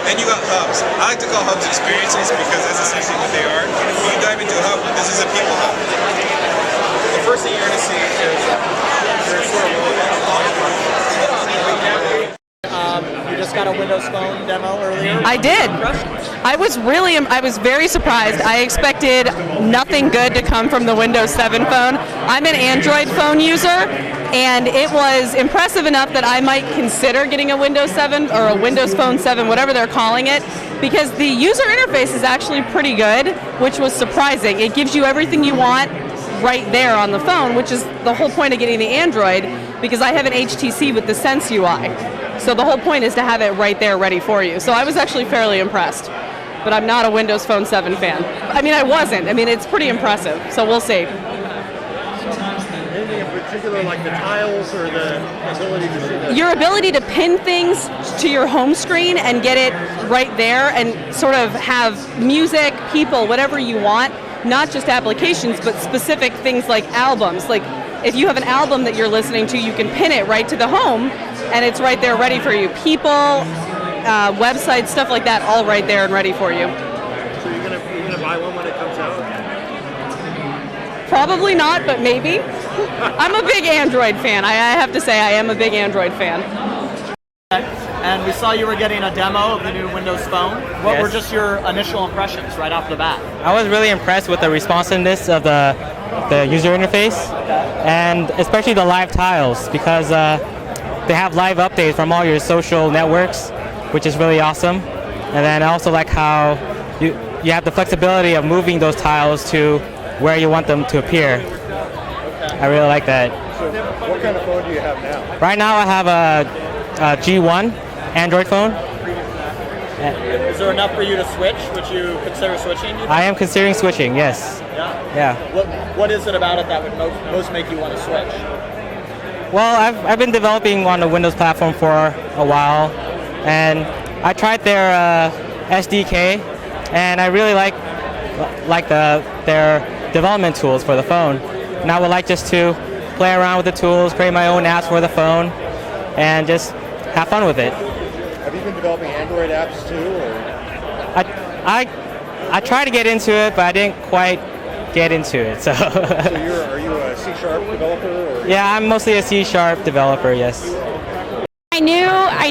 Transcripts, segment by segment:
And you got hubs. I like to call hubs experiences because that's essentially what they are. When you dive into a hub, this is a people hub. The first thing you're going to see is there's sort of You just got a Windows Phone demo earlier. I did. I was very surprised. I expected nothing good to come from the Windows 7 phone. I'm an Android phone user, and it was impressive enough that I might consider getting a Windows 7 or a Windows Phone 7, whatever they're calling it, because the user interface is actually pretty good, which was surprising. It gives you everything you want right there on the phone, which is the whole point of getting the Android, because I have an HTC with the Sense UI. So the whole point is to have it right there ready for you. So I was actually fairly impressed. But I'm not a Windows Phone 7 fan. I mean, I wasn't. I mean, it's pretty impressive. So we'll see. Anything in particular, like the tiles or the ability to see the... Your ability to pin things to your home screen and get it right there and sort of have music, people, whatever you want, not just applications, but specific things like albums. Like if you have an album that you're listening to, you can pin it right to the home and it's right there ready for you. People, websites, stuff like that, all right there and ready for you. So you're gonna buy one when it comes out? Probably not, but maybe. I'm a big Android fan. I have to say I am a big Android fan. And we saw you were getting a demo of the new Windows Phone. What were just your initial impressions right off the bat? I was really impressed with the responsiveness of the user interface, and especially the live tiles, because they have live updates from all your social networks, which is really awesome. And then I also like how you have the flexibility of moving those tiles to where you want them to appear. I really like that. So what kind of phone do you have now? Right now I have a G1 Android phone. Is there enough for you to switch? Would you consider switching? I am considering switching, yes. Yeah. What is it about it that would most make you want to switch? Well, I've been developing on the Windows platform for a while, and I tried their SDK, and I really like their development tools for the phone. And I would like just to play around with the tools, create my own apps for the phone, and just have fun with it. Have you been developing Android apps too? Or? I tried to get into it, but I didn't quite get into it. So. Are you a C# developer? Or? Yeah, I'm mostly a C# developer. Yes. I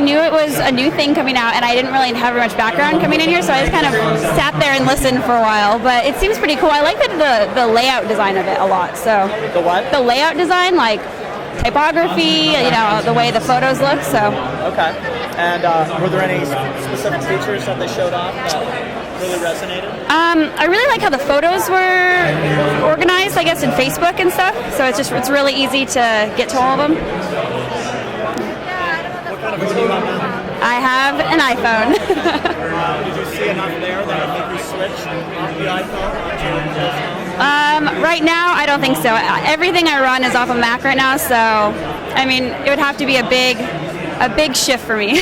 knew it was a new thing coming out, and I didn't really have very much background coming in here, so I just kind of sat there and listened for a while. But it seems pretty cool. I like the layout design of it a lot. So the what? The layout design, like typography, the way the photos look. So. Okay. And were there any specific features that they showed off that really resonated? I really like how the photos were organized, I guess, in Facebook and stuff. So it's really easy to get to all of them. I have an iPhone. Did you see enough there that would make you switch off the iPhone to Windows Phone? Right now, I don't think so. Everything I run is off a Mac right now, so I mean, it would have to be a big shift for me.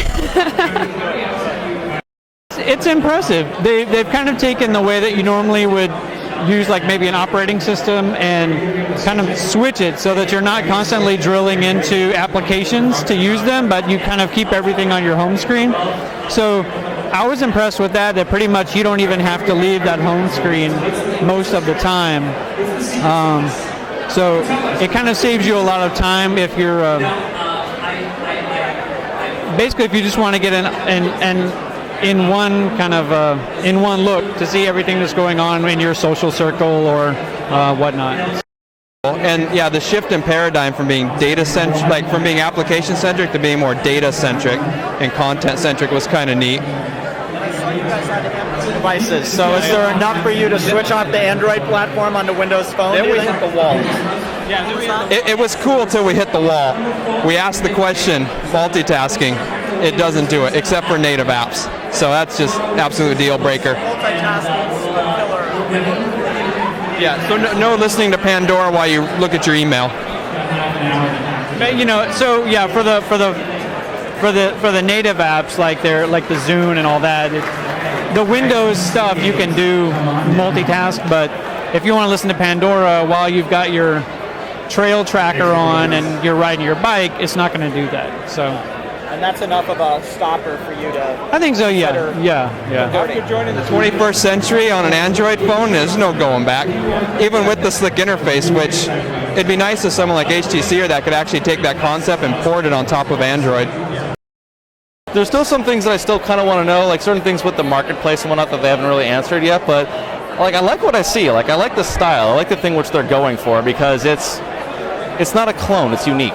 It's impressive. They've kind of taken the way that you normally would use like maybe an operating system and kind of switch it so that you're not constantly drilling into applications to use them, but you kind of keep everything on your home screen. So I was impressed with that pretty much you don't even have to leave that home screen most of the time. So it kind of saves you a lot of time if you're basically if you just want to get in one look to see everything that's going on in your social circle or whatnot. And yeah, the shift in paradigm from being data-centric, like from being application-centric to being more data-centric and content-centric was kind of neat. Devices. So is there enough for you to switch off the Android platform onto Windows Phone? Then we hit the wall. It was cool till we hit the wall. We asked the question, multitasking. It doesn't do it, except for native apps. So that's just absolute deal breaker. Yeah, so no listening to Pandora while you look at your email. So yeah, for the native apps like the Zune and all that, the Windows stuff you can do multitask, but if you want to listen to Pandora while you've got your trail tracker on and you're riding your bike, it's not going to do that. So. And that's enough of a stopper for you to. I think so. Yeah. consider Yeah. converting. After joining the 21st century on an Android phone, there's no going back. Even with the slick interface, which it'd be nice if someone like HTC or that could actually take that concept and port it on top of Android. There's still some things that I still kind of want to know, like certain things with the marketplace and whatnot that they haven't really answered yet, but like I like what I see. Like I like the style. I like the thing which they're going for because it's not a clone, it's unique.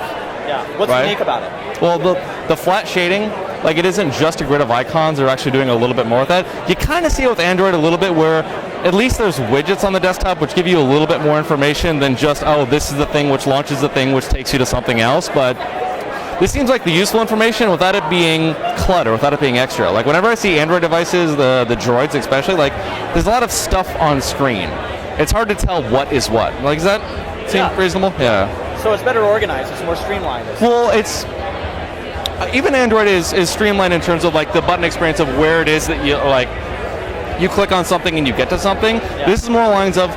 Yeah. What's Right? unique about it? Well, the flat shading, like it isn't just a grid of icons, they're actually doing a little bit more with that. You kind of see it with Android a little bit where at least there's widgets on the desktop which give you a little bit more information than just, oh, this is the thing which launches the thing which takes you to something else, but this seems like the useful information without it being clutter, without it being extra. Like whenever I see Android devices, the droids especially, like there's a lot of stuff on screen. It's hard to tell what is what. Like, does that seem Yeah. reasonable? Yeah. So it's better organized. It's more streamlined. Well, it's even Android is streamlined in terms of like the button experience of where it is that you click on something and you get to something. Yeah. This is more lines of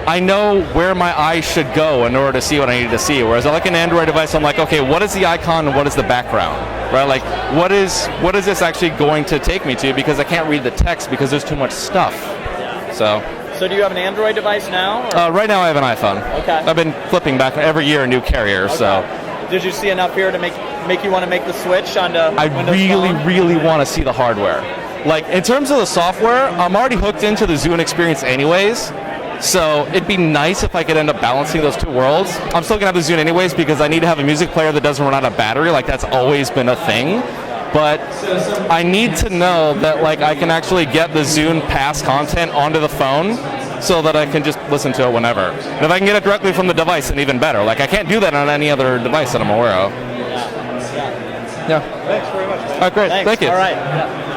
I know where my eyes should go in order to see what I need to see. Whereas I like an Android device, I'm like, okay, what is the icon and what is the background, right? Like, what is this actually going to take me to? Because I can't read the text because there's too much stuff. So do you have an Android device now? Or? right now I have an iPhone. Okay. I've been flipping back every year a new carrier. So Did you see enough here to make you want to make the switch onto I Windows really, Phone? really want to see the hardware. Like in terms of the software, I'm already hooked into the Zune experience anyways. So it'd be nice if I could end up balancing those two worlds. I'm still gonna have the Zune anyways because I need to have a music player that doesn't run out of battery. Like that's always been a thing. But I need to know that like I can actually get the Zune Pass content onto the phone so that I can just listen to it whenever. And if I can get it directly from the device, then even better. Like I can't do that on any other device that I'm aware of. Yeah. Thanks very much. Man. All right, great. Thanks. Thank you. All right. Yeah.